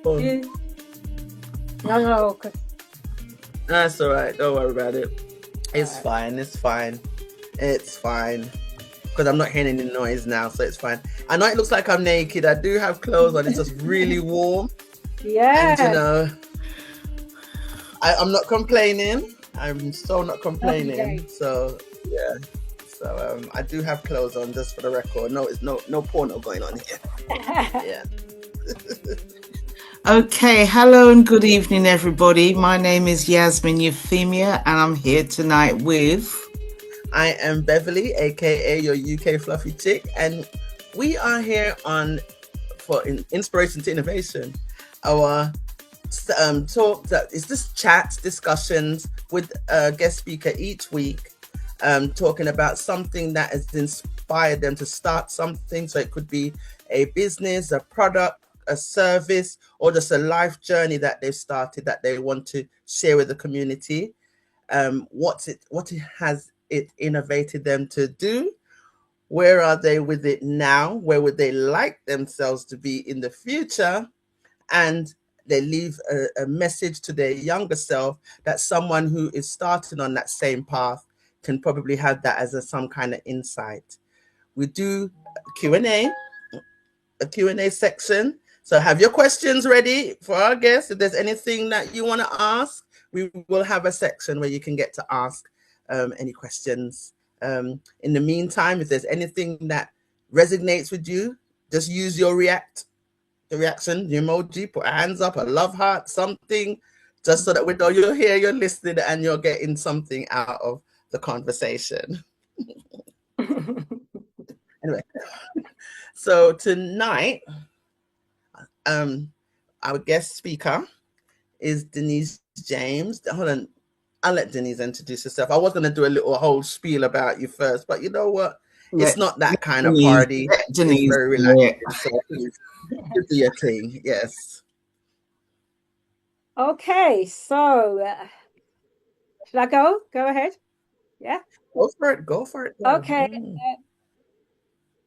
No, no. That's all right. Don't worry about it. It's Right. fine. It's fine. It's fine. Because I'm not hearing any noise now, so it's fine. I know it looks like I'm naked. I do have clothes on. It's just really warm. Yeah. And, I'm not complaining. I'm so not complaining. Okay. So, yeah. So, I do have clothes on, just for the record. No, it's no porno going on here. Yeah. Okay, hello and good evening, everybody. My name is Yasmin Euphemia, and I'm here tonight with... I am Beverly, aka your UK fluffy chick, and we are here for Inspiration to Innovation. Our talk that is just chats, discussions with a guest speaker each week, talking about something that has inspired them to start something. So it could be a business, a product, a service, or just a life journey that they've started that they want to share with the community. What has it innovated them to do? Where are they with it now? Where would they like themselves to be in the future? And they leave a message to their younger self that someone who is starting on that same path can probably have that as some kind of insight. We do a Q&A section. So have your questions ready for our guests. If there's anything that you want to ask, we will have a section where you can get to ask any questions. In the meantime, if there's anything that resonates with you, just use your reaction, the emoji, put a hands up, a love heart, something, just so that we know you're here, you're listening, and you're getting something out of the conversation. Anyway, so tonight, our guest speaker is Denise James. Hold on, I'll let Denise introduce herself. I was going to do a whole spiel about you first, but you know what? It's not that kind of party. Denise, it's very relaxing. So please, do your thing. Yes. Okay, so should I go? Go ahead. Yeah. Go for it. Go. Okay.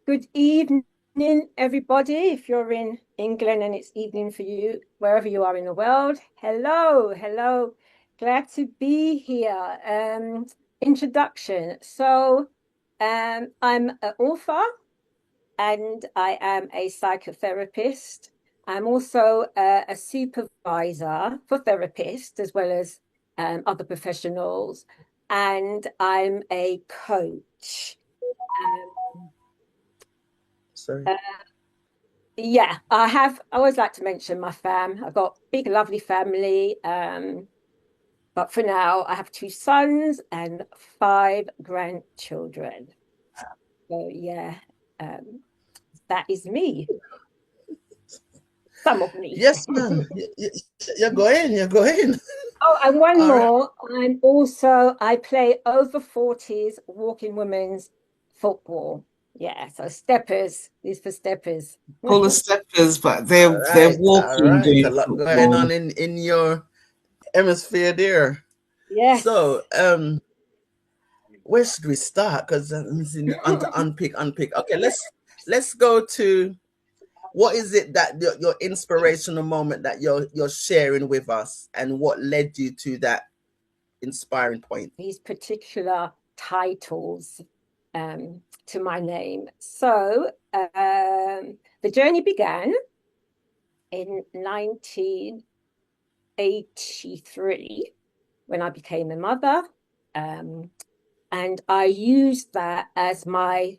Good evening, everybody. If you're in England and it's evening for you, wherever you are in the world, hello. Glad to be here. Introduction. So, I'm an author and I am a psychotherapist. I'm also a supervisor for therapists as well as other professionals, and I'm a coach. Sorry. Yeah, I always like to mention my fam. I've got a big, lovely family. But for now, I have 2 sons and 5 grandchildren. So yeah, that is me. Some of me. Yes, ma'am. You're going. Oh, and one more. I play over 40s walking women's football. Yeah, so steppers. These for steppers. Call the steppers, but they're walking. All right. A lot going on in your hemisphere there. Yes. So, where should we start? Because I'm to unpick. Okay, let's go to what is it that your inspirational moment that you're sharing with us, and what led you to that inspiring point? These particular titles to my name. So the journey began in 1983 when I became a mother, and I used that as my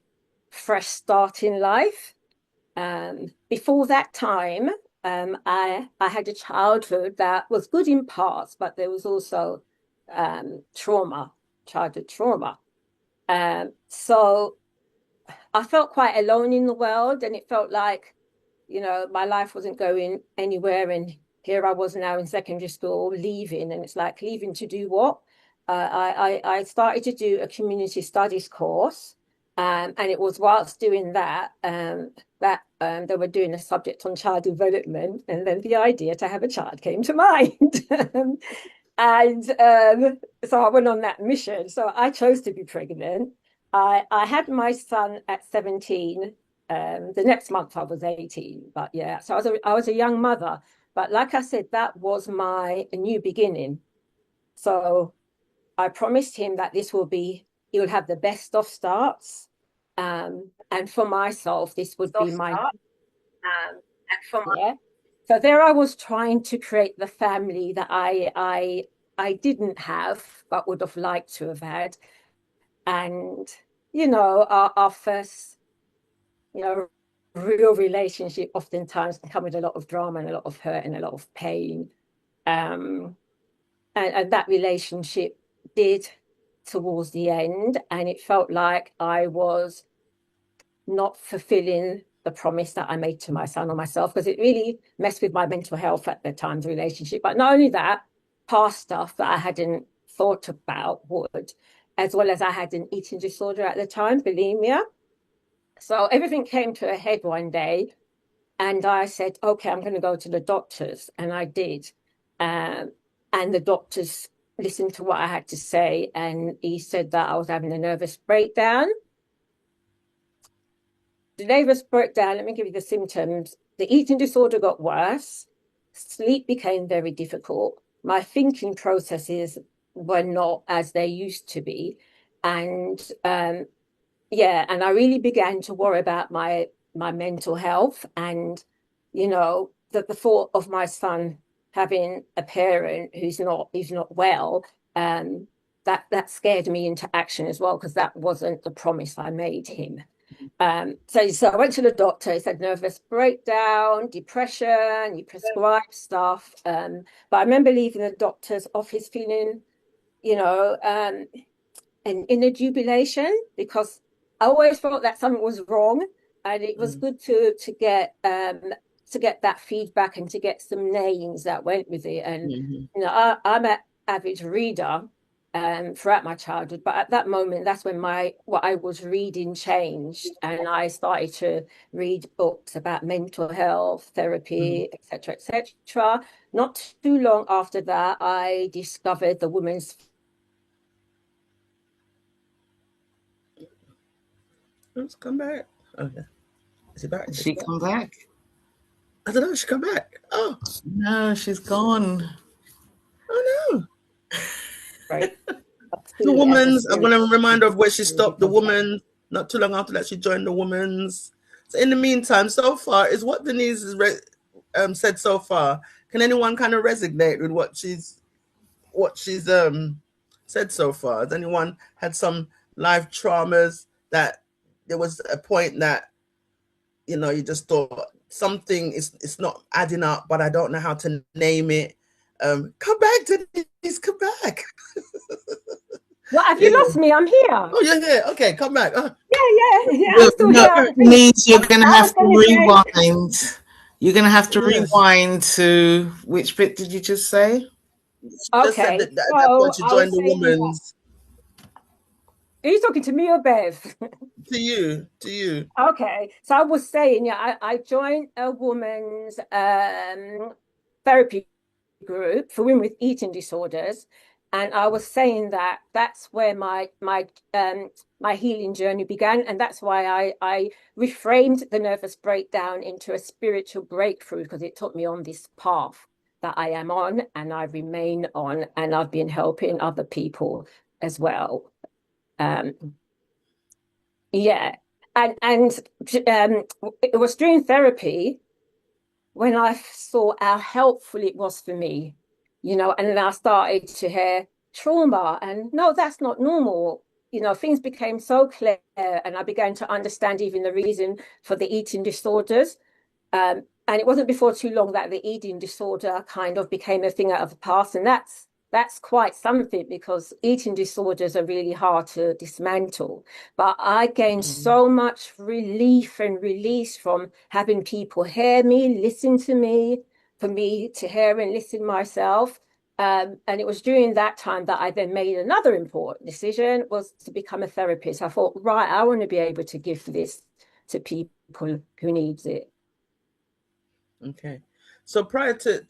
fresh start in life. Before that time, I had a childhood that was good in parts, but there was also childhood trauma. So I felt quite alone in the world, and it felt like, my life wasn't going anywhere. And here I was now in secondary school, leaving, and it's like, leaving to do what? I started to do a community studies course, and it was whilst doing that they were doing a subject on child development, and then the idea to have a child came to mind. And so I went on that mission. So I chose to be pregnant. I had my son at 17. The next month I was 18. But yeah, so I was a young mother. But like I said, that was my new beginning. So I promised him that he will have the best of starts. And for myself, this would be my yeah. So there I was trying to create the family that I didn't have, but would have liked to have had. And, our first, you know, real relationship oftentimes can come with a lot of drama and a lot of hurt and a lot of pain. Um, and that relationship did towards the end, and it felt like I was not fulfilling the promise that I made to my son or myself, because it really messed with my mental health at the time, the relationship. But not only that, past stuff that I hadn't thought about would, as well as I had an eating disorder at the time, bulimia. So everything came to a head one day, and I said, okay, I'm going to go to the doctors. And I did. Um, and the doctors listened to what I had to say. And he said that I was having a nervous breakdown. The nervous breakdown, let me give you the symptoms. The eating disorder got worse. Sleep became very difficult. My thinking processes were not as they used to be. And yeah, and I really began to worry about my mental health, and the thought of my son having a parent who's not well, that scared me into action as well, because that wasn't the promise I made him. So I went to the doctor. He said nervous breakdown, depression. He prescribed stuff. But I remember leaving the doctor's office feeling, you know, um, an inner jubilation, because I always felt that something was wrong, and it was good to get that feedback and to get some names that went with it. And I'm an avid reader throughout my childhood, but at that moment, that's when what I was reading changed, and I started to read books about mental health, therapy, etc., etc. Not too long after that, I discovered the women's. Let's come back. Okay. Is he back? Did Is he she back? come back? I don't know. She come back. Oh, No, she's gone. oh no. Right. The Still as a woman's. I'm spirit gonna remind her of where she stopped. The because woman. Not too long after that, she joined the woman's. So in the meantime, so far, is what Denise has said so far. Can anyone kind of resonate with what she's said so far? Has anyone had some life traumas that there was a point that you just thought something is it's not adding up, but I don't know how to name it. Come back, Denise, come back. Well, have you Yeah. lost me? I'm here. Oh, you're here. Okay, come back. Yeah, I'm still No, here. I it think means you're going to I was have to going to say, rewind. You're going to have to Yes. rewind to which bit did you just say? She just said okay, that at that point so she I joined was the saying that. woman's. Are you talking to me or Bev? To you. Okay, so I was saying, yeah, I joined a woman's therapy group for women with eating disorders, and I was saying that that's where my healing journey began, and that's why I reframed the nervous breakdown into a spiritual breakthrough, because it took me on this path that I am on and I remain on, and I've been helping other people as well. Um, yeah, and it was during therapy when I saw how helpful it was for me, and then I started to hear trauma, and no, that's not normal. Things became so clear, and I began to understand even the reason for the eating disorders. And it wasn't before too long that the eating disorder kind of became a thing out of the past, and that's quite something, because eating disorders are really hard to dismantle. But I gained so much relief and release from having people hear me, listen to me, for me to hear and listen myself. And it was during that time that I then made another important decision, was to become a therapist. I thought, right, I want to be able to give this to people who needs it. Okay. So prior to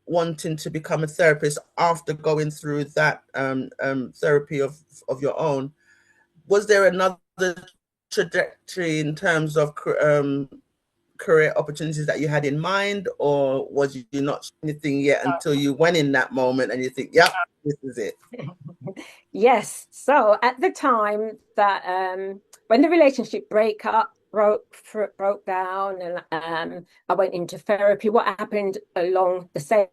wanting to become a therapist after going through that therapy of your own, was there another trajectory in terms of career opportunities that you had in mind, or was you not sure anything yet until you went in that moment and you think, yeah, this is it? Yes. So at the time that when the relationship broke down, and I went into therapy, what happened along the same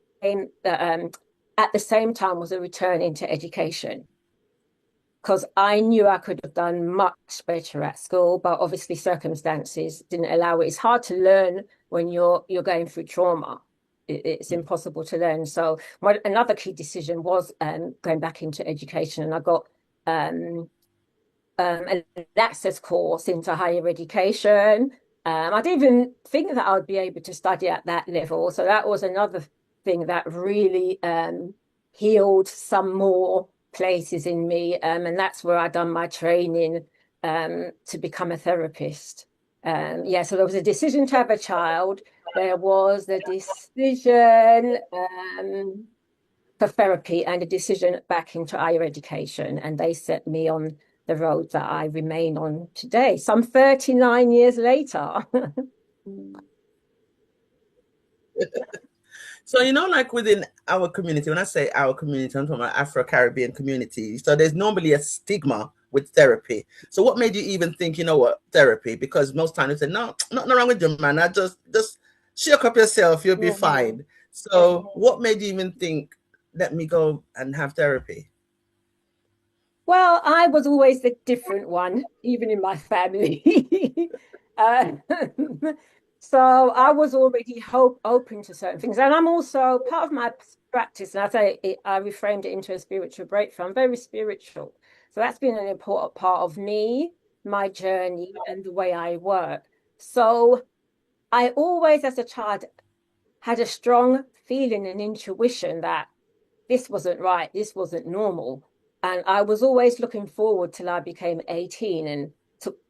at the same time was a return into education, because I knew I could have done much better at school, but obviously circumstances didn't allow it. It's hard to learn when you're going through trauma. It's impossible to learn. So another key decision was going back into education, and I got an access course into higher education. I didn't even think that I would be able to study at that level. So that was another thing that really healed some more places in me. And that's where I done my training to become a therapist. Yeah, so there was a decision to have a child. There was the decision for therapy and a decision back into higher education. And they set me on the road that I remain on today, some 39 years later. So, like within our community, when I say our community, I'm talking about Afro-Caribbean community. So there's normally a stigma with therapy. So what made you even think, therapy? Because most times they say, no, nothing wrong with you, man. I just shake up yourself, you'll be fine. So what made you even think, let me go and have therapy? Well, I was always the different one, even in my family. uh, so I was already open to certain things. And I'm also part of my practice, and I reframed it into a spiritual breakthrough. I'm very spiritual. So that's been an important part of me, my journey, and the way I work. So I always, as a child, had a strong feeling and intuition that this wasn't right, this wasn't normal. And I was always looking forward till I became 18 and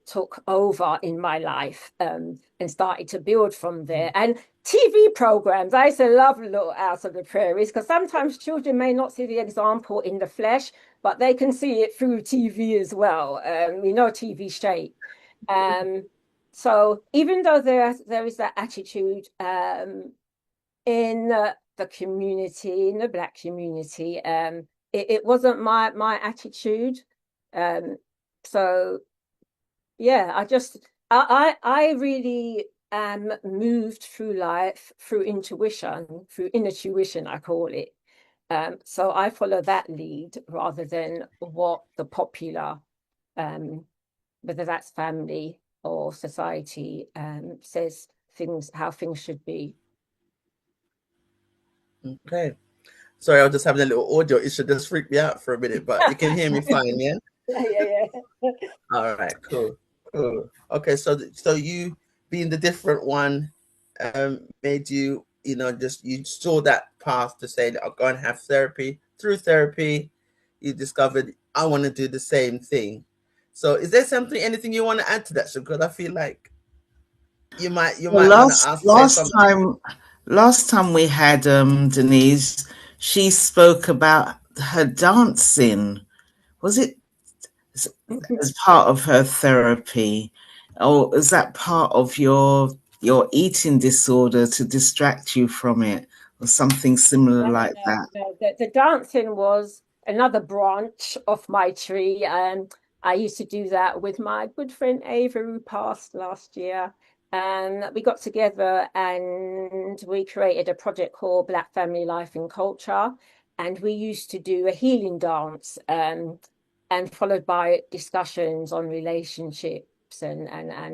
took over in my life, and started to build from there. And TV programs, I used to love Little House of the Prairies, because sometimes children may not see the example in the flesh, but they can see it through TV as well. TV shape. So even though there is that attitude in the community, in the Black community, it wasn't my attitude. So yeah, I really moved through life through intuition, through inner tuition, I call it. So I follow that lead rather than what the popular, whether that's family or society, says how things should be. Okay. Sorry, I was just having a little audio issue. Just freaked me out for a minute, but you can hear me fine, yeah? Yeah. All right, cool. Okay, so you being the different one made you, just you saw that path to say that I'll go and have therapy. Through therapy, you discovered I want to do the same thing. So is there anything you want to add to that? So because I feel like you might want to say something. Last time we had Denise, she spoke about her dancing. Was it as part of her therapy, or is that part of your eating disorder to distract you from it, or something similar like that? No. The dancing was another branch of my tree. I used to do that with my good friend Ava, who passed last year. And we got together and we created a project called Black Family Life and Culture. And we used to do a healing dance, and followed by discussions on relationships and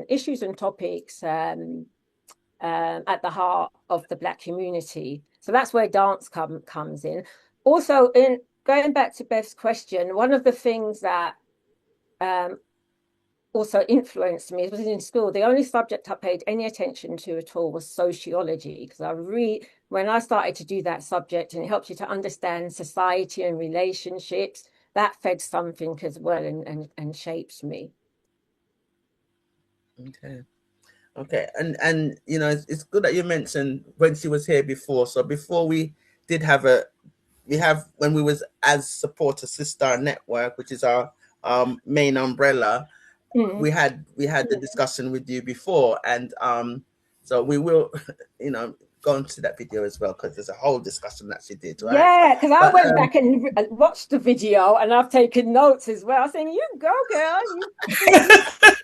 issues and topics, at the heart of the Black community. So that's where dance comes in. Also, in going back to Bev's question, one of the things that um, also influenced me was in school. The only subject I paid any attention to at all was sociology, because when I started to do that subject, and it helps you to understand society and relationships, that fed something as well, and shapes me. Okay, and it's good that you mentioned when she was here before. So before we did have when we was as support of Sis-Star Network, which is our main umbrella, we had the discussion with you before, and So we will, go into that video as well, because there's a whole discussion that she did, right? Yeah, because I But went back and watched the video, and I've taken notes as well. Saying, "You go, girl!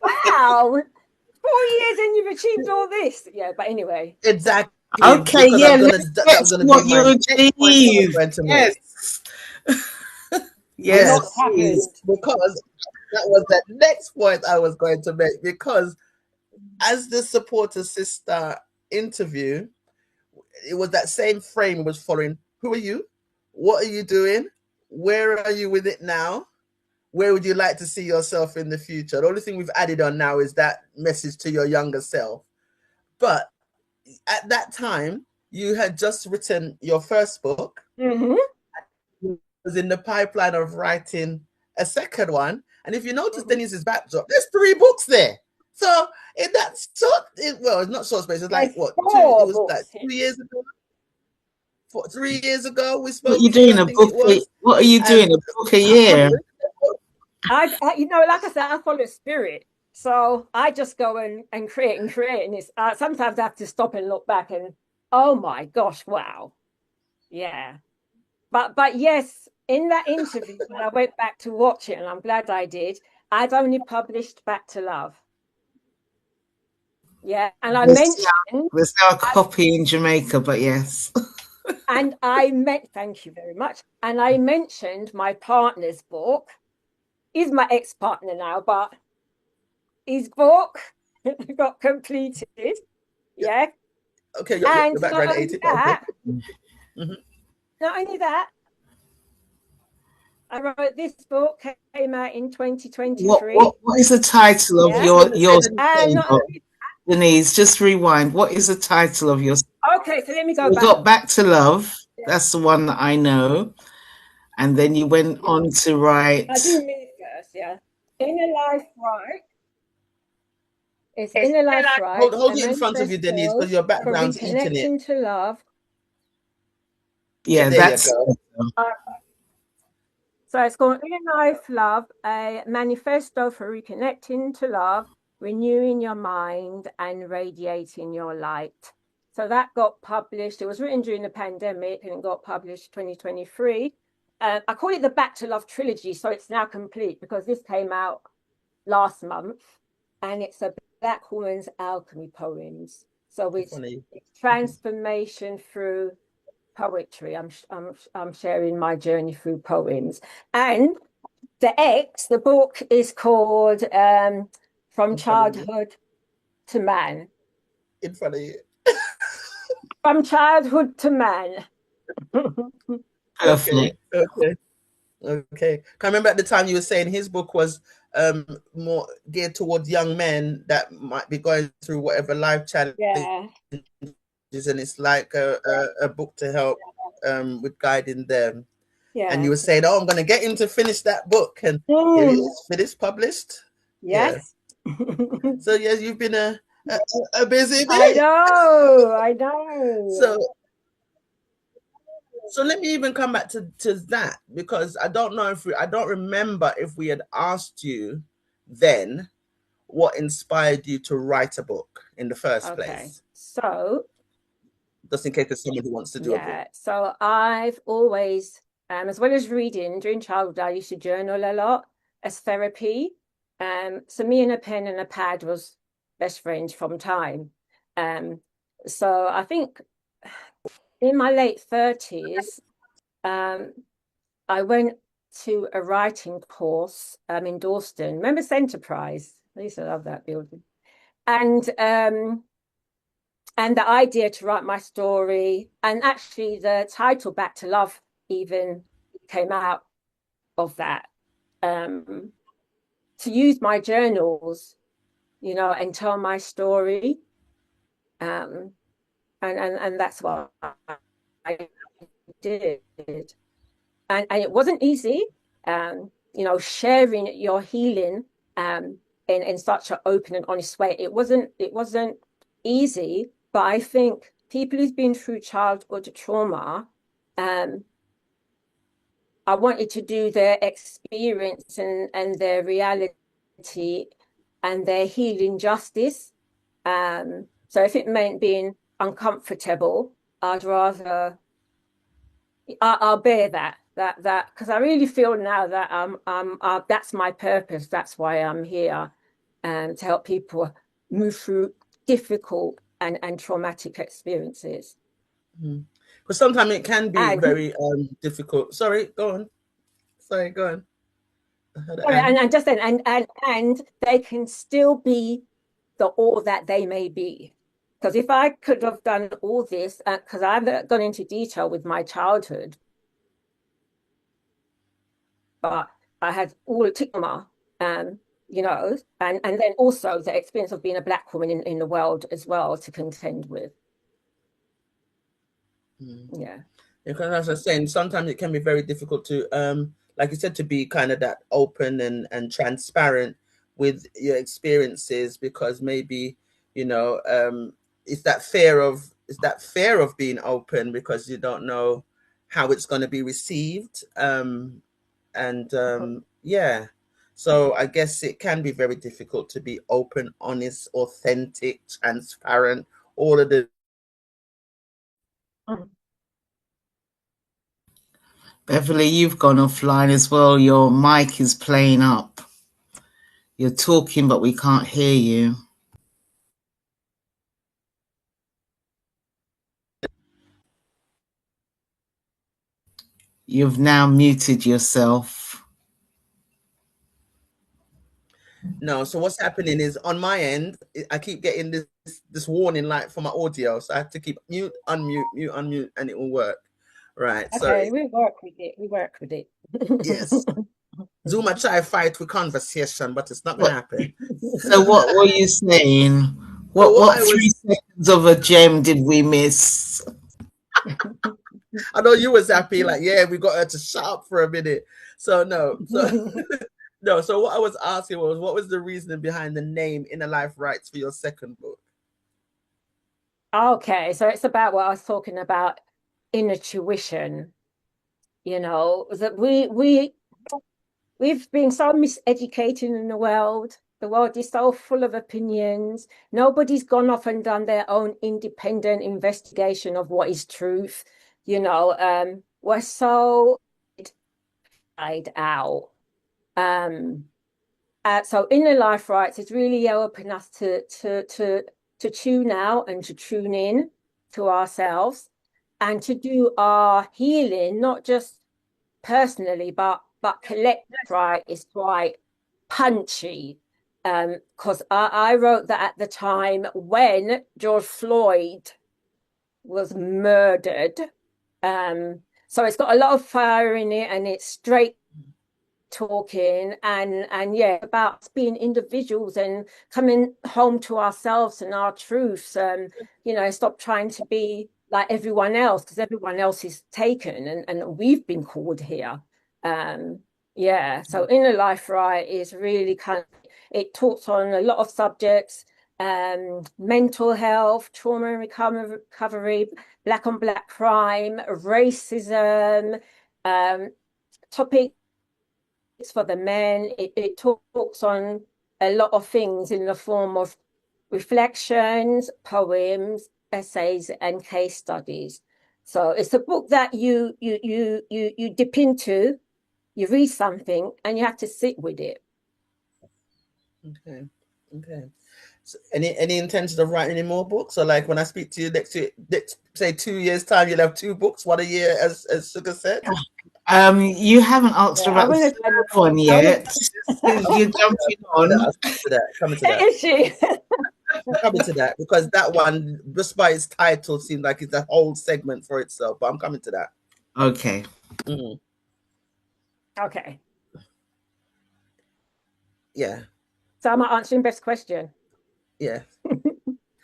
Wow, 4 years and you've achieved all this." Yeah, but anyway, exactly, Okay, because yeah, let's that get was to gonna be what you my next point I was achieved. going to make. Yes. what's Yes, Yes, please. happened? because that was the next point I was going to make. Because as the supporter sister interview, it was that same frame was following. Who are you? What are you doing? Where are you with it now? Where would you like to see yourself in the future? The only thing we've added on now is that message to your younger self. But at that time, you had just written your first book. Mm-hmm. You was in the pipeline of writing a second one. And if you notice Denise's backdrop, there's 3 books there. So in that short, well, it's not short space. It's like There's what, two? It 4 was like books. 2 years ago. 3 years ago we What are you spoke. doing? I think it was. What are you doing? And A book a I've year? written. Like I said, I follow spirit. So I just go and create and create. And it's sometimes I have to stop and look back and, oh my gosh, wow. Yeah. But yes, in that interview, when I went back to watch it, and I'm glad I did, I'd only published Back to Love. Yeah. And I mentioned, There's now a copy in Jamaica, but yes. thank you very much. And I mentioned my partner's book. He's my ex-partner now, but his book got completed. Yeah. Okay, And your background 80. Okay. Mm-hmm. not only that, I wrote this book, came out in 2023. What is the title of Yeah. your And second not book? only, Denise, just rewind. What is the title of your? okay, so let me go We back. got Back to Love. Yeah. That's the one that I know. And then you went on to write. I do mean it first, yeah. Inner Life Right. It's Inner Life Right, a Hold it in front of you, Denise, manifesto because your for background's eating it. reconnecting to love. Yeah, There you that's. go. Uh, so it's called Inner Life Love, a manifesto for reconnecting to love, renewing your mind, and radiating your light. So that got published. It was written during the pandemic and it got published 2023. I call it the Back to Love trilogy. So it's now complete because this came out last month and it's a Black woman's alchemy poems. So it's transformation through poetry. I'm sharing my journey through poems. And the book is called From Childhood to Man. In front of you. From Childhood to Man. Okay. Okay. I remember at the time you were saying his book was more geared towards young men that might be going through whatever life challenges, Yeah. and it's like a book to help with guiding them. Yeah. And you were saying, "Oh, I'm going to get him to finish that book," and here it is, finished, published. Yes. Yeah. So yes, you've been a busy bee. I know. So let me even come back to that, because I don't remember if we had asked you then what inspired you to write a book in the first place. So just in case there's someone who wants to do a book. So I've always, as well as reading during childhood, I used to journal a lot as therapy. So me and a pen and a pad was best friends from time. So I think in my late 30s, I went to a writing course in Dalston. Remember Centerprise? I used to love that building. And the idea to write my story, and actually the title Back to Love even came out of that. To use my journals, and tell my story. And that's what I did. And it wasn't easy, sharing your healing in such an open and honest way. It wasn't easy, but I think people who've been through childhood trauma, I wanted to do their experience and their reality and their healing justice. So if it meant being uncomfortable, I'd rather I'll bear that because I really feel now that that's my purpose. That's why I'm here, to help people move through difficult and traumatic experiences. Because sometimes it can be And very difficult. Sorry, go on. Sorry, go on. sorry, And and just then, and they can still be the all that they may be. Because if I could have done all this, because I've gone into detail with my childhood, but I had all the trauma, you know, and then also the experience of being a Black woman in the world as well to contend with. Yeah. because as I was saying, sometimes it can be very difficult to, like you said, to be kind of that open and transparent with your experiences because maybe, you know, it's that fear of being open because you don't know how it's going to be received. And yeah, so I guess it can be very difficult to be open, honest, authentic, transparent, all of the. Beverly, you've gone offline as well. Your mic is playing up. You're talking, but we can't hear you. You've now muted yourself. No, so what's happening is on my end, I keep getting this warning light for my audio, so I have to keep mute, unmute, mute, unmute, and it will work. Right. Okay, Sorry. we work with it. We work with it. Yes. Zoom, I try fight with conversation, but it's not gonna What? happen. So what were you saying? So what What I 3 seconds of a gem did we miss? I know you was happy, like, yeah, we got her to shut up for a minute. So no, so no, so what I was asking was what was the reasoning behind the name Inner Life Rights for your second book? Okay, so it's about what I was talking about, inner tuition. You know, that we've been so miseducated in the world. The world is so full of opinions. Nobody's gone off and done their own independent investigation of what is truth. You know, we're so out. Um, so inner life rights is really helping us to tune out and to tune in to ourselves and to do our healing, not just personally, but collective. Right, is quite punchy. Because I wrote that at the time when George Floyd was murdered. So it's got a lot of fire in it, and it's straight talking and yeah, about being individuals and coming home to ourselves and our truths, and you know, stop trying to be like everyone else because everyone else is taken and we've been called here. Yeah, so inner life right is really kind of, it talks on a lot of subjects, mental health, trauma and recovery, black on black crime, racism, topic for the men. It talks on a lot of things in the form of reflections, poems, essays, and case studies. So it's a book that you dip into, you read something, and you have to sit with it. Okay. Okay. So any intention of writing any more books? Or like when I speak to you next say 2 years time, you'll have 2 books, one a year, as Sugar said. You haven't answered Yeah, I about the want third one yet. You're jumping on. I'll come to that. Coming to that. Is she? Coming to that because that one, just by its title, seems like it's a whole segment for itself. But I'm coming to that. Okay. Mm, Okay. yeah. So I'm answering Beth's question. Yeah.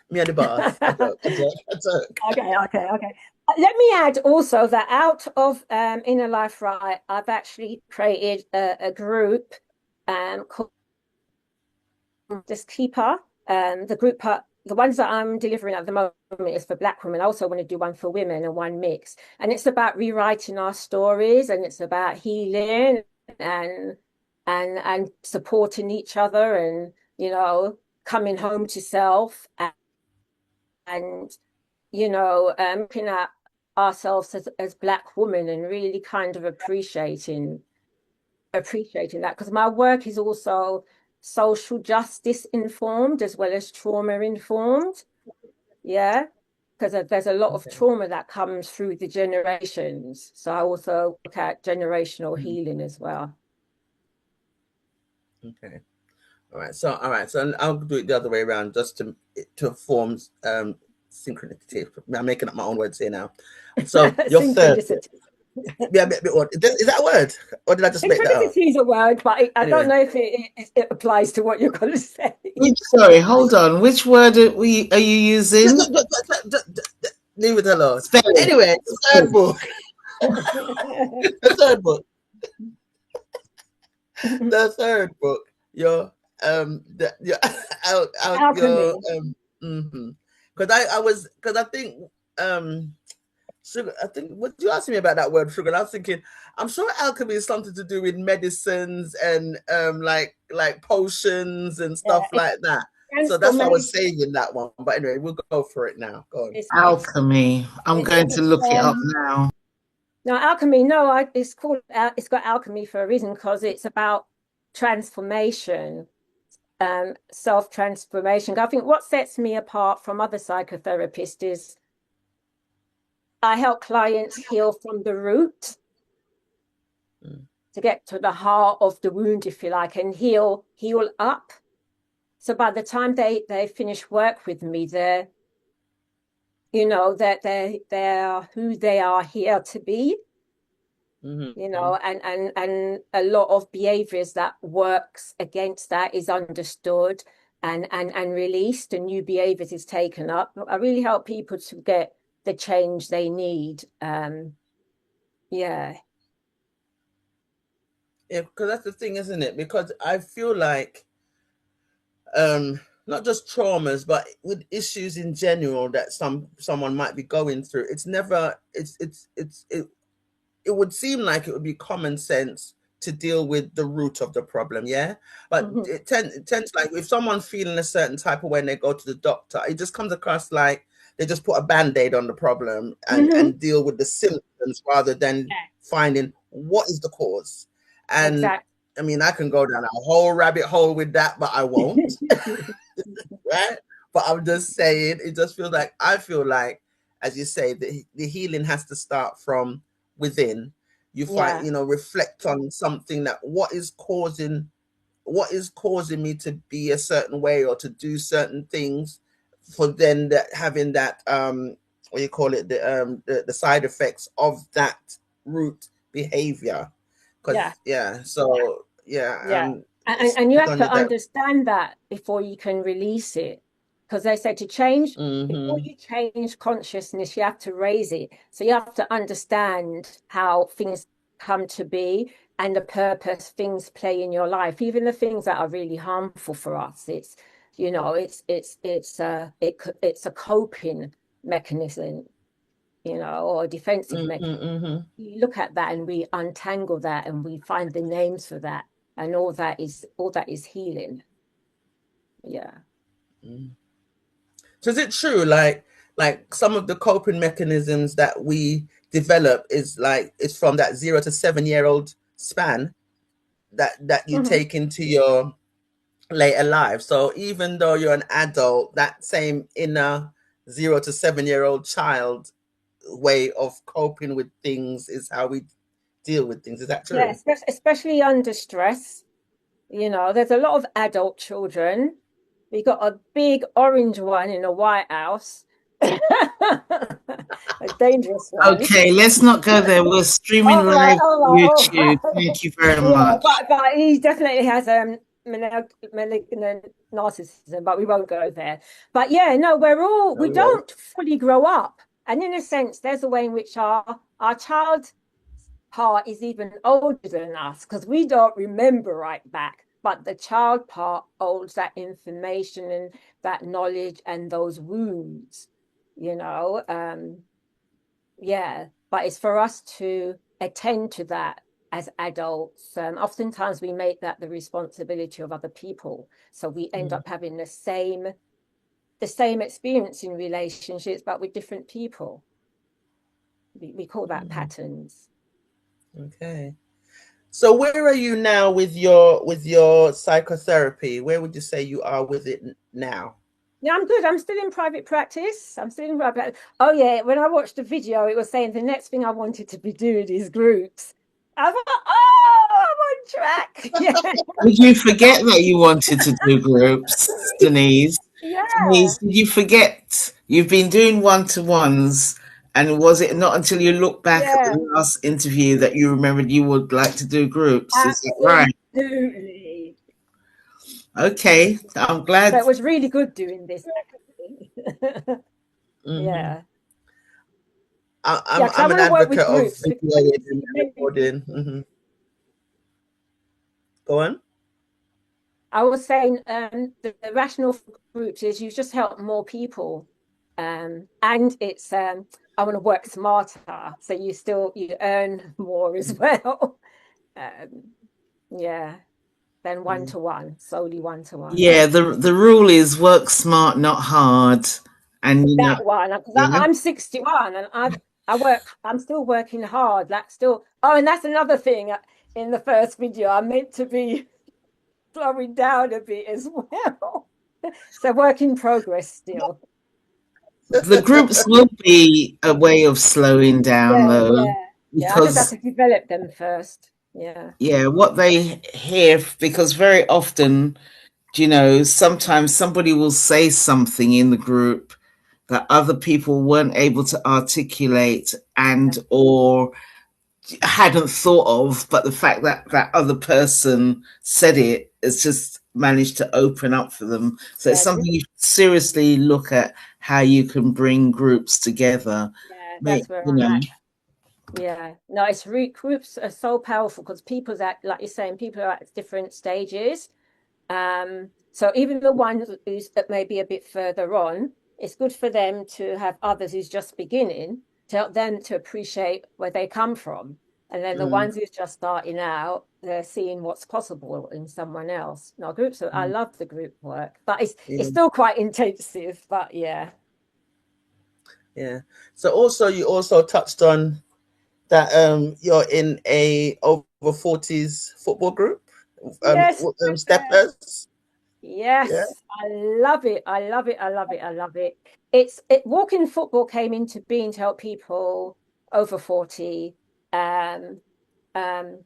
Me and the boss. I joke. I joke. I joke. Okay. Let me add also that out of Inner Life Right, I've actually created a group called Just Keeper. The group, the ones that I'm delivering at the moment is for Black women. I also want to do one for women and one mix. And it's about rewriting our stories, and it's about healing and and supporting each other, and you know, coming home to self. and looking at ourselves as Black women and really kind of appreciating that, because my work is also social justice informed as well as trauma informed. Yeah, because there's a lot of Okay. trauma that comes through the generations. So I also look at generational Mm. healing as well. Okay. All right. So I'll do it the other way around just to form synchronicity. I'm making up my own words here now. So your third book. Synchronicity. Yeah, a bit what is that a word? Or did I just make that up? Synchronicity is a word, but I don't Anyway. know if it applies to what you're going to say. Sorry, hold on. Which word are you using? Just leave it alone. Spell it. Anyway, the third book. The third book. The third book. Your your Alchemy. because I think sugar. I think what you asked me about that word sugar. And I was thinking, I'm sure alchemy is something to do with medicines and like potions and Yeah, stuff it's like that. So that's why I was transformation. saving that one. But anyway, we'll go for it now. Go on. Alchemy. I'm going to It's look it up now. no alchemy. No, it's got alchemy for a reason, because it's about transformation, self-transformation. I think what sets me apart from other psychotherapists is I help clients heal from the root Mm. to get to the heart of the wound, if you like, and heal up. So by the time they finish work with me, they're that they're who they are here to be. Mm-hmm. And a lot of behaviors that works against that is understood and released, and new behaviors is taken up. I really help people to get the change they need. Yeah. Yeah, because that's the thing, isn't it? Because I feel like not just traumas, but with issues in general that someone might be going through, it's never it would seem like it would be common sense to deal with the root of the problem, yeah. But Mm-hmm. it tends like if someone's feeling a certain type of way when they go to the doctor, it just comes across like they just put a band-aid on the problem Mm-hmm. and deal with the symptoms rather than Yeah, finding what is the cause. And exactly. I mean, I can go down a whole rabbit hole with that, but I won't. Right? But I'm just saying, it just feels like I feel like, as you say, the healing has to start from within. You find, Yeah, reflect on something that what is causing me to be a certain way or to do certain things, for then that having that what you call it, the side effects of that root behavior. yeah, Because so yeah. it's And you have to done that. understand that before you can release it. Because they say to change, before Mm-hmm. you change consciousness, you have to raise it. So you have to understand how things come to be and the purpose things play in your life, even the things that are really harmful for us. It's a coping mechanism, or a defensive Mm-hmm, mechanism. mm-hmm. We look at that and we untangle that and we find the names for that, and all that is healing. Yeah. Mm. So is it true, like some of the coping mechanisms that we develop is like it's from that 0 to 7 year old span that you Mhm. take into your later life. So even though you're an adult, that same inner 0 to 7 year old child way of coping with things is how we deal with things. Is that Yeah, true? especially under stress. There's a lot of adult children. We got a big orange one in a White House, a dangerous one. Okay, let's not go there. We're streaming All right, live all on right, all YouTube. right. Thank you very Yeah, much. but he definitely has malignant narcissism, but we won't go there. But yeah, no, No, we we won't. don't fully grow up. And in a sense, there's a way in which our child part is even older than us, because we don't remember right back. But the child part holds that information and that knowledge and those wounds, you know. Yeah, but it's for us to attend to that as adults. Oftentimes we make that the responsibility of other people. So we end Mm. up having the same the same experience in relationships, but with different people. We call that patterns. Okay. So where are you now with your psychotherapy? Where would you say you are with it now? Yeah, I'm good. I'm still in private practice. I'm still in private practice. Oh yeah, when I watched the video, it was saying the next thing I wanted to be doing is groups. I thought, oh, I'm on track. Yeah, Did you forget that you wanted to do groups, Denise? yeah, Denise, did you forget you've been doing one-to-ones, and was it not until you look back at yeah. the last interview that you remembered you would like to do groups? Is that right? Absolutely. Okay, I'm So glad. it was really good doing this, actually. Hmm. Yeah. Yeah, I'm because I I'm an want to work advocate with of groups because videoing and recording. Go on. I was saying the rationale for groups is you just help more people. And it's I want to work smarter, so you earn more as well. Um, yeah, than one to one, solely one to one. Yeah, the rule is work smart, not hard, and That one, because yeah. I'm 61 and I'm still working hard. That's still, oh, and that's another thing in the first video. I'm meant to be slowing down a bit as well. So work in progress still. The groups will be a way of slowing down, Yeah, though, yeah, yeah. I just have because to develop them first. Yeah, yeah, what they hear, because very often, sometimes somebody will say something in the group that other people weren't able to articulate and or hadn't thought of, but the fact that that other person said it has just managed to open up for them. So it's yeah, something you seriously look at how you can bring groups together. yeah. Make That's where you I'm know, at. Yeah, no, it's groups are so powerful because people's at, like you're saying, people are at different stages. So even the ones who's that may be a bit further on, it's good for them to have others who's just beginning to help them to appreciate where they come from. And then the Mm, ones who's just starting out, they're seeing what's possible in someone else. No, I mm, love the group work, but it's yeah, still quite intensive. But yeah. yeah. So also you also touched on that you're in a over 40s football group, Yes, steppers. Yeah. yes, I love it. I love it. I love it. I love it. Walking football came into being to help people over 40 um um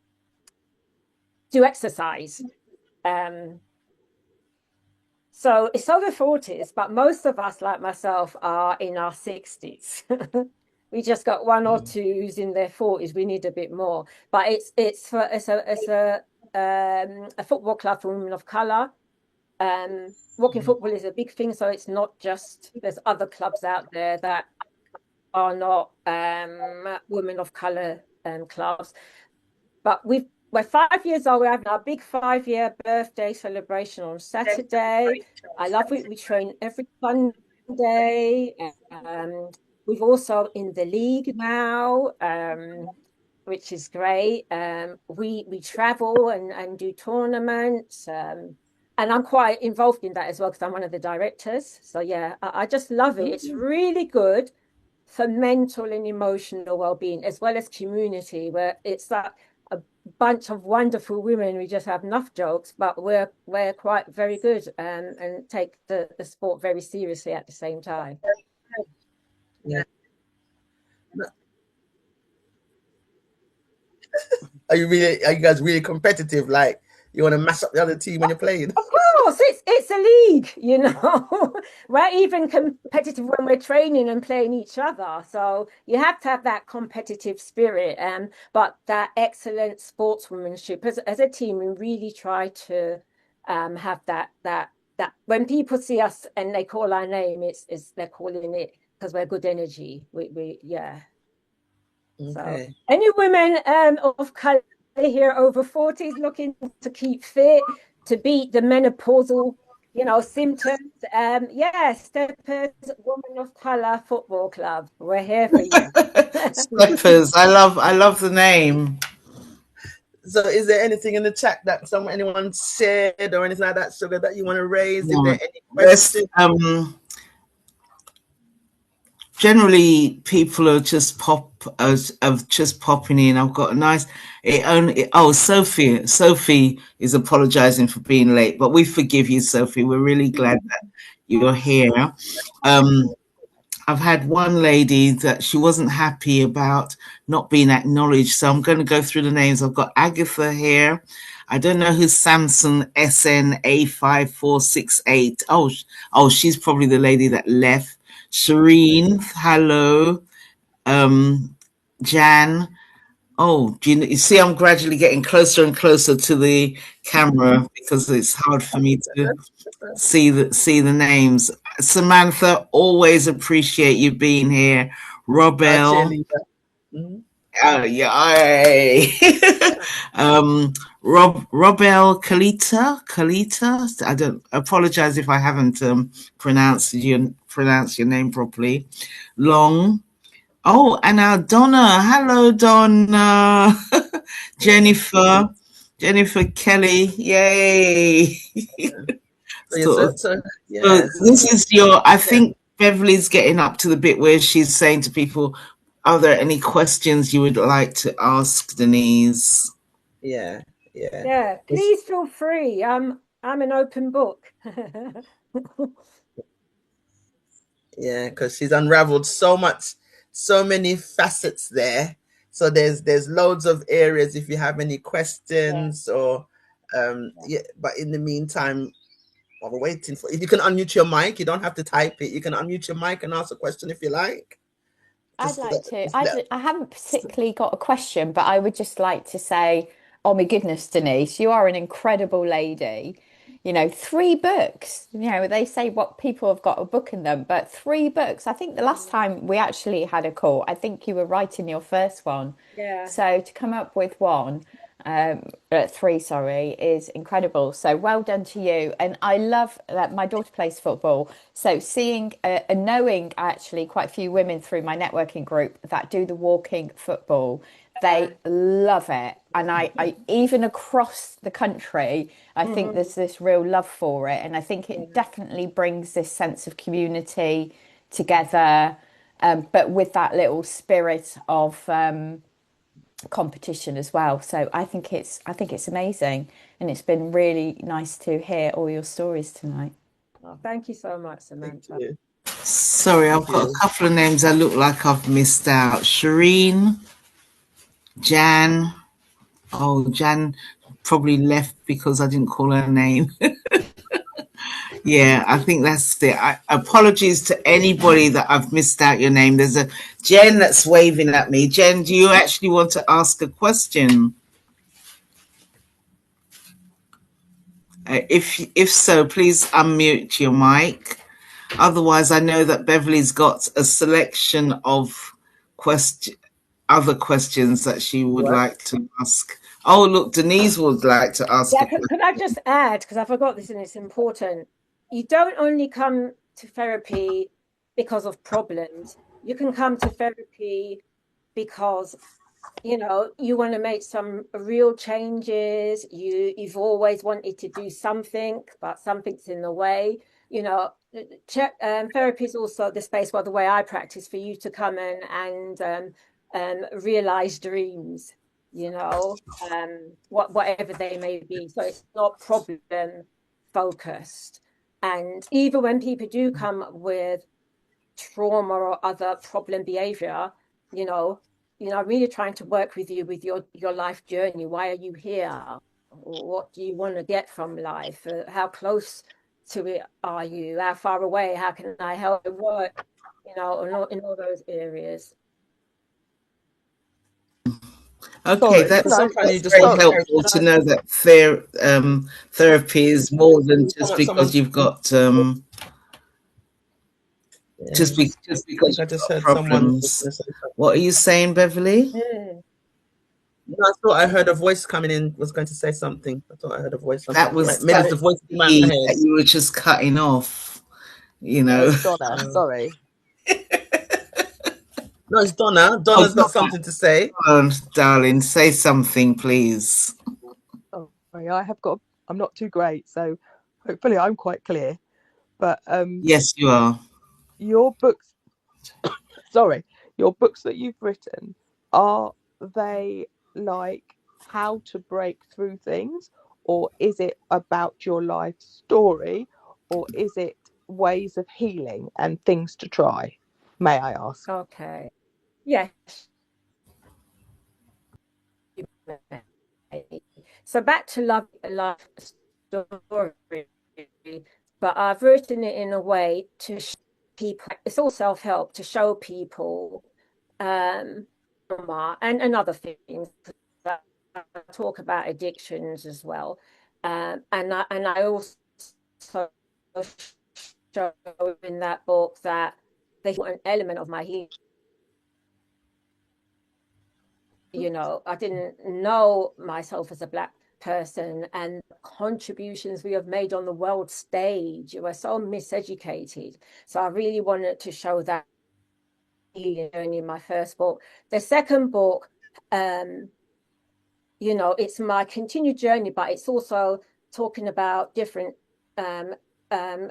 do exercise. Um so it's over 40s, but most of us, like myself, are in our 60s. We just got one or Mm, two who's in their 40s. We need a bit more. But it's a football club for women of color. Walking mm, football is a big thing, so it's not just there's other clubs out there that are not women of color clubs. But we're 5 years old. We're having our big 5 year birthday celebration on Saturday. I love it. We train every Sunday. We've also in the league now, which is great. We travel and do tournaments. And I'm quite involved in that as well because I'm one of the directors. So yeah, I just love it. It's mm. really good for mental and emotional well-being as well as community, where it's like a bunch of wonderful women. We just have enough jokes, but we're quite very good and take the sport very seriously at the same time. Yeah. Are you guys really competitive? Like you want to mash up the other team when you're playing? Of course, it's a league, you know. We're even competitive when we're training and playing each other. So you have to have that competitive spirit, but that excellent sportswomanship. As a team, we really try to have that when people see us and they call our name, it's they're calling it because we're good energy. We yeah. So Okay. any women of color here over 40s looking to keep fit, to beat the menopausal, symptoms. Yeah, Steppers Woman of Color Football Club. We're here for you. Steppers. I love the name. So, is there anything in the chat that anyone said or anything like that, Sugar, that you want to raise? Is Yeah. there any Yes. question? generally people are just popping in. I've got a nice. Sophie is apologizing for being late, but we forgive you, Sophie. We're really glad that you're here. I've had one lady that she wasn't happy about not being acknowledged, so I'm going to go through the names. I've got Agatha here. I don't know who's Samson SNA5468. Oh, she's probably the lady that left. Shireen, hello. Jan. Oh, you see, I'm gradually getting closer and closer to the camera because it's hard for me to see the names. Samantha, always appreciate you being here. Robel. Oh yeah. Robel Kalita. I don't apologize if I haven't pronounced your name properly. Long. Oh, and now Donna. Hello, Donna. Jennifer Kelly. Yay. So this is your, I think Beverly's getting up to the bit where she's saying to people, are there any questions you would like to ask Denise? Yeah. Please feel free. I'm an open book. Yeah, because she's unraveled so many facets there. So there's loads of areas if you have any questions or but in the meantime, while we're waiting for, if you can unmute your mic, you don't have to type it. You can unmute your mic and ask a question if you like. I'd like to. I haven't particularly got a question, but I would just like to say, oh my goodness, Denise, you are an incredible lady. 3 books. They say what people have got a book in them, but 3 books. I think the last time we actually had a call, I think you were writing your first one. Yeah. So to come up with 3, sorry, is incredible. So well done to you. And I love that my daughter plays football. So seeing and knowing actually quite a few women through my networking group that do the walking football, they love it. And I even across the country, I think there's this real love for it. And I think it definitely brings this sense of community together, but with that little spirit of competition as well. So I think it's amazing, and it's been really nice to hear all your stories tonight. Oh, thank you so much, Samantha. Sorry, I've got a couple of names I look like I've missed out. Shireen, Jan. Oh, Jan probably left because I didn't call her name. Yeah, I think that's it. Apologies to anybody that I've missed out your name. There's a Jen that's waving at me. Jen, do you actually want to ask a question? If so, please unmute your mic. Otherwise, I know that Beverly's got a selection of other questions that she would like to ask. Oh, look, Denise would like to ask. Yeah, could I just add, because I forgot this and it's important. You don't only come to therapy because of problems. You can come to therapy because, you want to make some real changes. You've always wanted to do something, but something's in the way. Therapy is also the space, the way I practice, for you to come in and realize dreams, whatever they may be. So it's not problem focused. And even when people do come with trauma or other problem behavior, really trying to work with you with your life journey. Why are you here? What do you want to get from life? How close to it are you? How far away? How can I help you work? In all those areas. Okay, that's very helpful to know that therapy is more than just because you've got just because I just heard problems. What are you saying, Beverly? No, I thought I heard a voice coming in. Was going to say something. I thought I heard a voice. That was the voice that you were just cutting off. It's Donna. Sorry. No, it's Donna. Donna's got something to say. Darling, say something, please. Oh, I'm not too great, so hopefully I'm quite clear. But yes, you are. Your books sorry, your books that you've written, are they like how to break through things, or is it about your life story, or is it ways of healing and things to try? May I ask? Okay. Yes. So back to love life story, but I've written it in a way to show people. It's all self-help to show people trauma and other things. I talk about addictions as well, and I also show in that book that the an element of my healing. I didn't know myself as a Black person, and the contributions we have made on the world stage were so miseducated. So I really wanted to show that healing in my first book. The second book, it's my continued journey, but it's also talking about different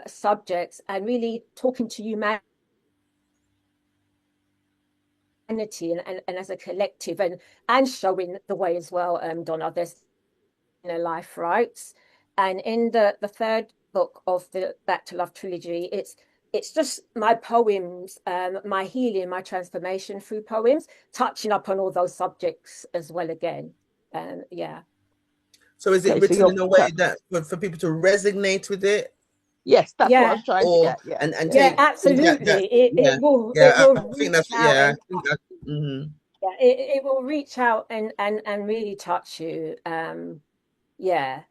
subjects and really talking to humanity and as a collective and showing the way as well, Donna. There's life rights. And in the third book of the Back to Love trilogy, it's just my poems, my healing, my transformation through poems, touching up on all those subjects as well again. Yeah. So is it Okay, so written you're in a way that for people to resonate with it, yes, that's what I Yeah. was trying to or get. Yeah, and yeah. Yeah, take that absolutely. It yeah, it will it yeah, will I think that's reach out yeah, and I think that yeah, it will reach out and really touch you. Yeah.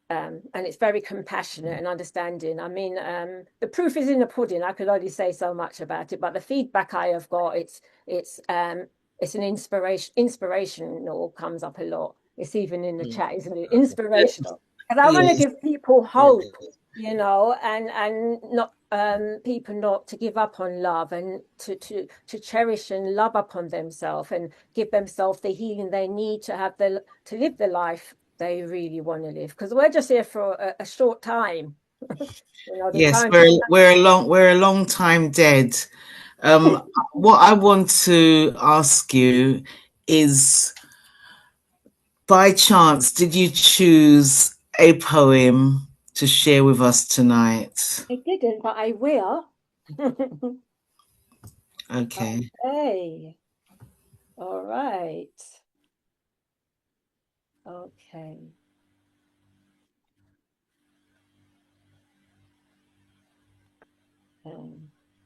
And it's very compassionate and understanding. I mean, the proof is in the pudding. I could only say so much about it, but the feedback I have got, it's an inspirational comes up a lot. It's even in the chat, isn't it? Inspirational. Because I want to Yes, give people hope, and not people not to give up on love and to cherish and love upon themselves and give themselves the healing they need to live the life they really want to live, because we're just here for a short time. The yes, time. we're a long time dead. What I want to ask you is, by chance, did you choose a poem to share with us tonight? I didn't, but I will. Okay. Okay. All right. Okay.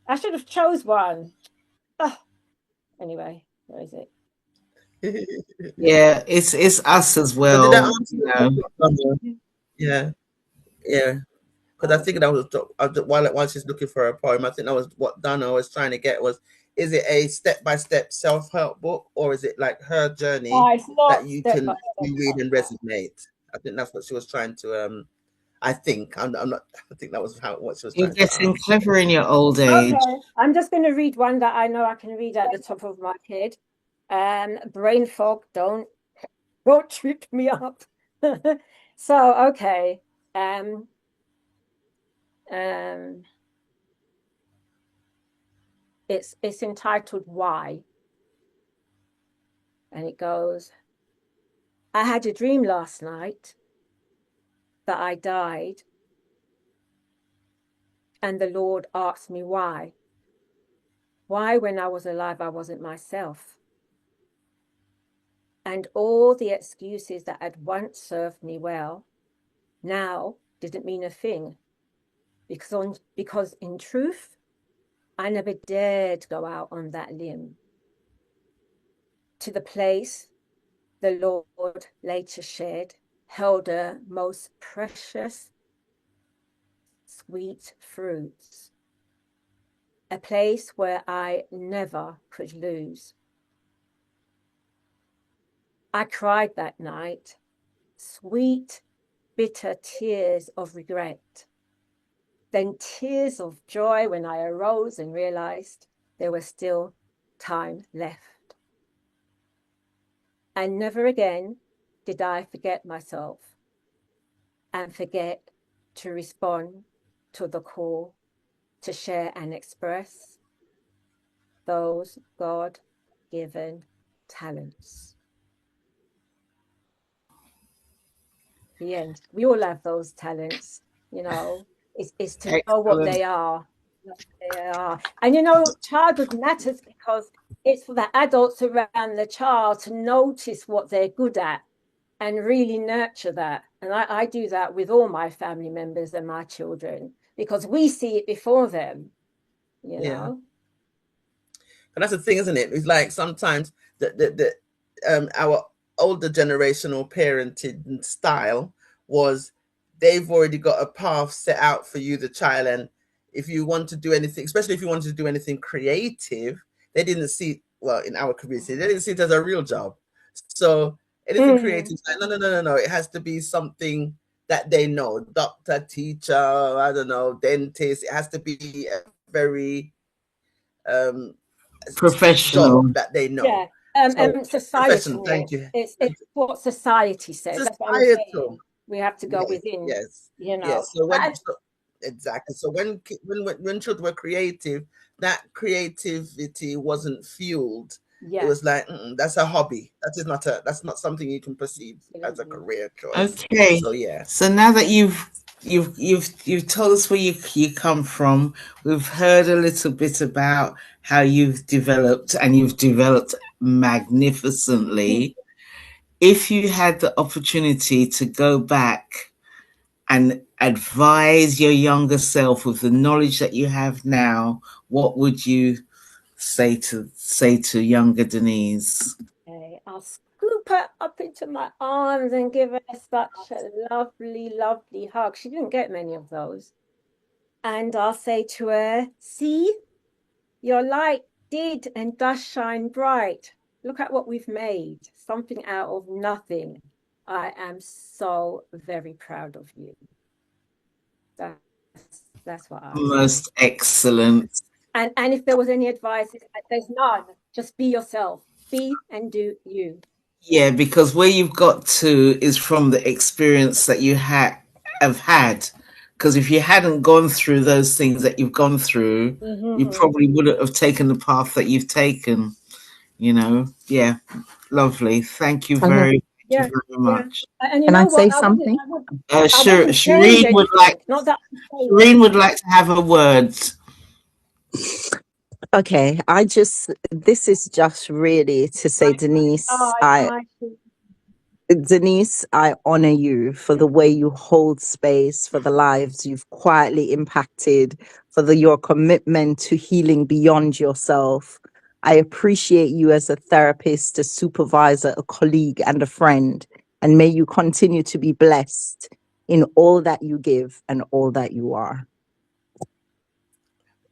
I should have chose one. Oh, anyway, where is it? Yeah, it's us as so did that well, answer you the know. topic, Summer? Yeah, yeah. Because I think that was while she's looking for a poem, I think that was what Donna was trying to get was, is it a step-by-step self-help book, or is it like her journey It's not that you step by can reread and resonate? I think that's what she was trying to I think I'm not I think that was what she was You're trying to getting ask. clever in your old age. Okay, I'm just going to read one that I know I can read at the top of my head. Brain fog, don't trip me up. So, okay. Um, um, it's entitled Why? And it goes, I had a dream last night that I died, and the Lord asked me why. Why, when I was alive, I wasn't myself. And all the excuses that had once served me well now didn't mean a thing. Because in truth, I never dared go out on that limb to the place the Lord later shared, held a most precious, sweet fruits, a place where I never could lose. I cried that night, sweet, bitter tears of regret, then tears of joy when I arose and realized there was still time left. And never again did I forget myself and forget to respond to the call to share and express. those God-given talents. The end. We all have those talents, you know. It's to know what Excellent. they are. What they are. And you know, childhood matters because it's for the adults around the child to notice what they're good at and really nurture that. And I do that with all my family members and my children because we see it before them, you know. And that's the thing, isn't it? It's like sometimes our older generational parenting style was they've already got a path set out for you, the child, and if you want to do anything, especially if you wanted to do anything creative, they didn't see, well, in our community, they didn't see it as a real job. So anything creative, like, no, it has to be something that they know, doctor, teacher, I don't know, dentist. It has to be a very Professional. job that they know. Yeah. So professional. Societal. Thank you. It's what society says. That's what I'm Societal. saying. We have to go within, Yes. you know. Yes. So exactly. So when children were creative, that creativity wasn't fueled. It was like that's a hobby. That's not something you can perceive as a career choice. Okay. So yeah. So now that you've told us where you come from, we've heard a little bit about how you've developed, and you've developed magnificently. If you had the opportunity to go back and advise your younger self with the knowledge that you have now, what would you say to younger Denise? Okay, I'll scoop her up into my arms and give her such a lovely, lovely hug. She didn't get many of those. And I'll say to her, see, your light did and does shine bright. Look at what we've made, something out of nothing. I am so very proud of you. That's what I Most excellent. And if there was any advice, there's none. Just be yourself. Be and do you. Yeah, because where you've got to is from the experience that you have had. Because if you hadn't gone through those things that you've gone through, you probably wouldn't have taken the path that you've taken. You know, yeah, lovely. Thank you very much. And you Can know I what? say something? I wouldn't change Shireen would like. Not that Shireen would like to have a word. Okay, this is just really to say, Denise, I honor you for the way you hold space for the lives you've quietly impacted, for your commitment to healing beyond yourself. I appreciate you as a therapist, a supervisor, a colleague, and a friend. And may you continue to be blessed in all that you give and all that you are.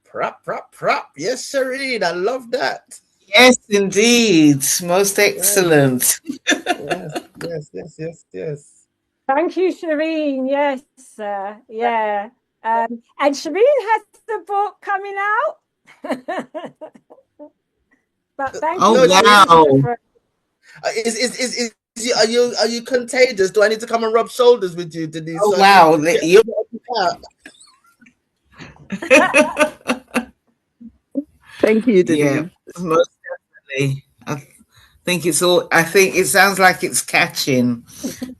Prop. Yes, Shireen, I love that. Yes, indeed. Most excellent. Yes. Thank you, Shireen. Yes, yeah. And Shireen has the book coming out. But thank you. Wow. Are you contagious? Do I need to come and rub shoulders with you, Denise? Oh, wow. Thank you, Denise. Yeah, most definitely. I think it sounds like it's catching.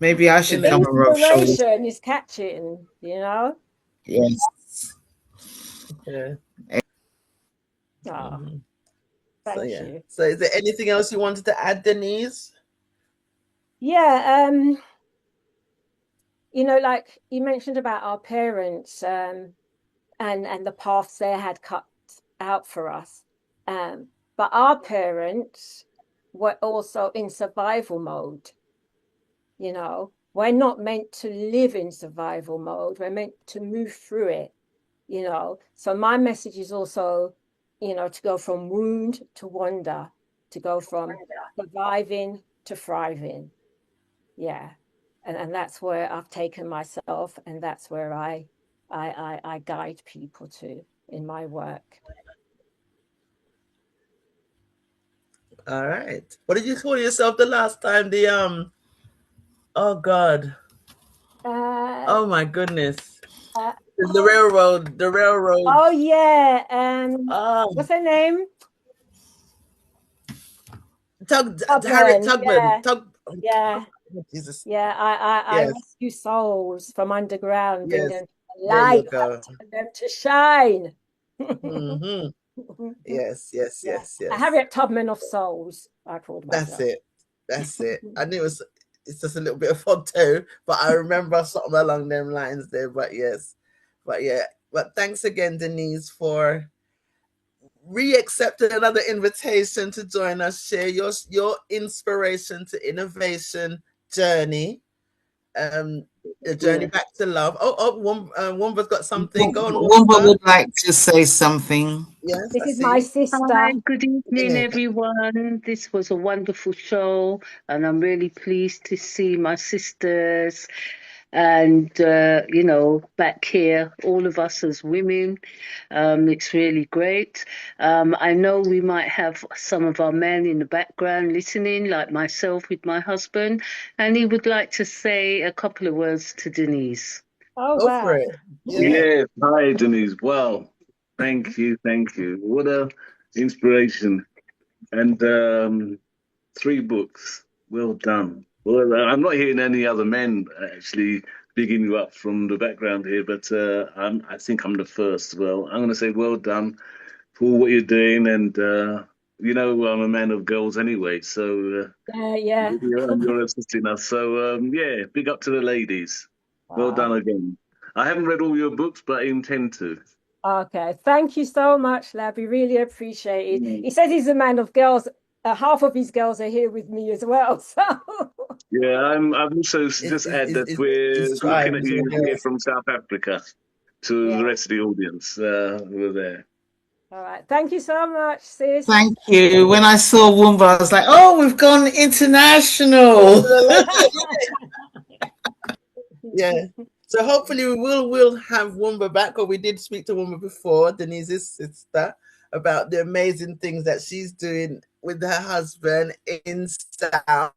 Maybe I should come and rub shoulders. Inspiration is catching, you know? Yes. Yeah. Oh, thank you. So is there anything else you wanted to add, Denise? Yeah, you know, like you mentioned about our parents, and the paths they had cut out for us. But our parents were also in survival mode. You know, we're not meant to live in survival mode. We're meant to move through it, you know. So my message is also, you know, to go from wound to wonder, to go from surviving to thriving. Yeah. And that's where I've taken myself, and that's where I guide people to in my work. All right. What did you call yourself the last time? Oh God. Oh my goodness. The railroad. Oh yeah. What's her name? Harriet Tubman, Tubman. yeah, Oh, Jesus. yeah. I Yes, rescue souls from underground, bring yes. them to the There you light, I go. turn them to shine. Hmm. Yes, yes, Yeah, yes, a yes. Harriet Tubman of souls, I called That's myself. it. That's it. I knew it's just a little bit of fun too, but I remember something along them lines there. But yes, but yeah. But thanks again, Denise, for re-accepting another invitation to join us, share your inspiration to innovation journey, um, the journey Yeah. back to love. Womba's got something. Go on, Wumba Womba. would like to say something. Yes, This I is my see. sister. Hi, good evening, Yeah. everyone. This was a wonderful show, and I'm really pleased to see my sisters and, back here, all of us as women. It's really great. I know we might have some of our men in the background listening, like myself with my husband, and he would like to say a couple of words to Denise. Oh, Go for wow. it. Yeah. Yes, hi Denise. Wow, thank you, thank you. What a inspiration. And 3 books. Well done. Well, I'm not hearing any other men actually bigging you up from the background here, but I think I'm the first. Well, I'm going to say well done for what you're doing, and I'm a man of girls anyway, so Yeah. you're assisting us. So yeah, big up to the ladies. Well Wow. done again. I haven't read all your books, but I intend to. Okay. Thank you so much, Lab. We really appreciate it. Mm. He says he's a man of girls. Half of his girls are here with me as well. So Yeah, I've also just add that we're It's looking tribe. at It's all you here girls. from South Africa to the yeah. rest of the audience who are there. All right. Thank you so much, sis. Thank you. When I saw Wumba, I was like, oh, we've gone international. Yeah. So hopefully we'll have Wumba back, or we did speak to Wumba before, Denise's sister, about the amazing things that she's doing with her husband in South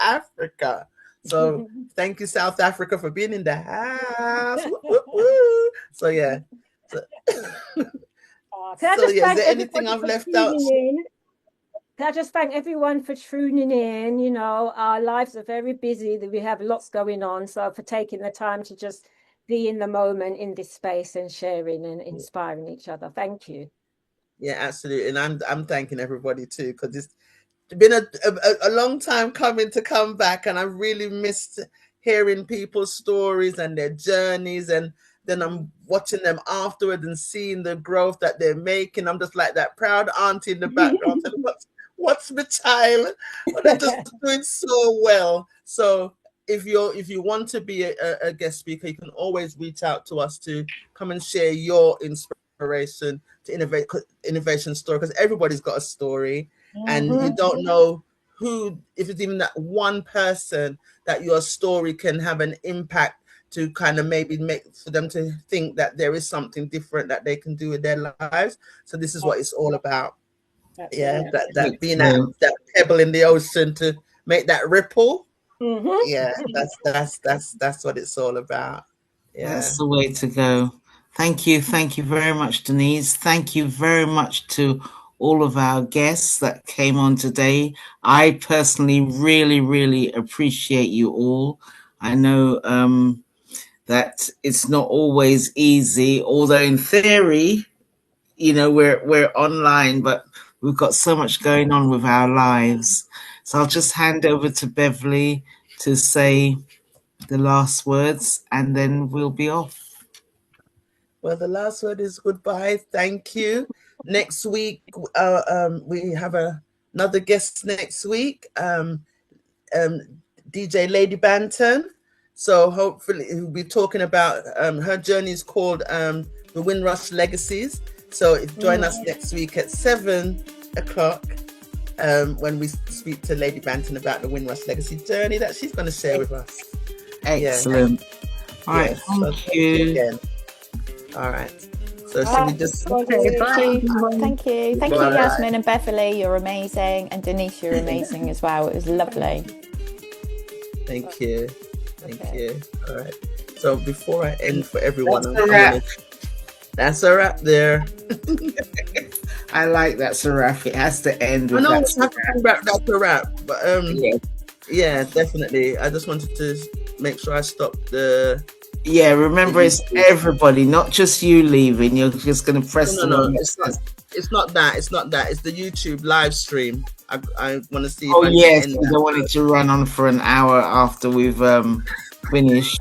Africa. So thank you, South Africa, for being in the house. Woo, woo, woo. So yeah. So, Can I so just yeah, is thank there anything everybody I've for left out? tuning in? Can I just thank everyone for tuning in? You know, our lives are very busy. We have lots going on. So for taking the time to just be in the moment in this space and sharing and inspiring each other. Thank you. Yeah, absolutely. And I'm thanking everybody too, because it's been a long time coming to come back, and I really missed hearing people's stories and their journeys, and then I'm watching them afterward and seeing the growth that they're making. I'm just like that proud auntie in the background telling what's my child, but they're just doing so well. So if you want to be a guest speaker, you can always reach out to us to come and share your inspiration to innovation story, because everybody's got a story, and you don't know who, if it's even that one person that your story can have an impact to kind of maybe make for them to think that there is something different that they can do with their lives. So this is what it's all about. Yeah, that being that pebble in the ocean to make that ripple. Yeah, that's what it's all about. Yeah. That's the way to go. Thank you. Thank you very much, Denise. Thank you very much to all of our guests that came on today. I personally really, really appreciate you all. I know that it's not always easy, although in theory, we're online, but we've got so much going on with our lives. So I'll just hand over to Beverly to say the last words, and then we'll be off. Well, the last word is goodbye. Thank you. Next week, we have another guest next week, DJ Lady Banton. So hopefully we'll be talking about her journey is called the Windrush Legacies. So join us next week at 7 o'clock when we speak to Lady Banton about the Windrush Legacy journey that she's going to share with us. Excellent. All right. Thank you. Again. All right. So should we just... Okay, bye. Thank you. Thank you, Yasmin and Beverly. You're amazing. And Denise, you're amazing as well. It was lovely. Thank you. Thank you. All right. So before I end for everyone, that's a wrap there. I like that, Saraf. It has to end I with know that. we have to bring back that to wrap, but Yeah. yeah, definitely. I just wanted to make sure I stopped the. Yeah, remember, it's everybody, not just you leaving. You're just going to press the No, one that it's says. not that. It's not that. It's the YouTube live stream. I want to see. Oh if I yes, can we end that. don't want it to run on for an hour after we've finished.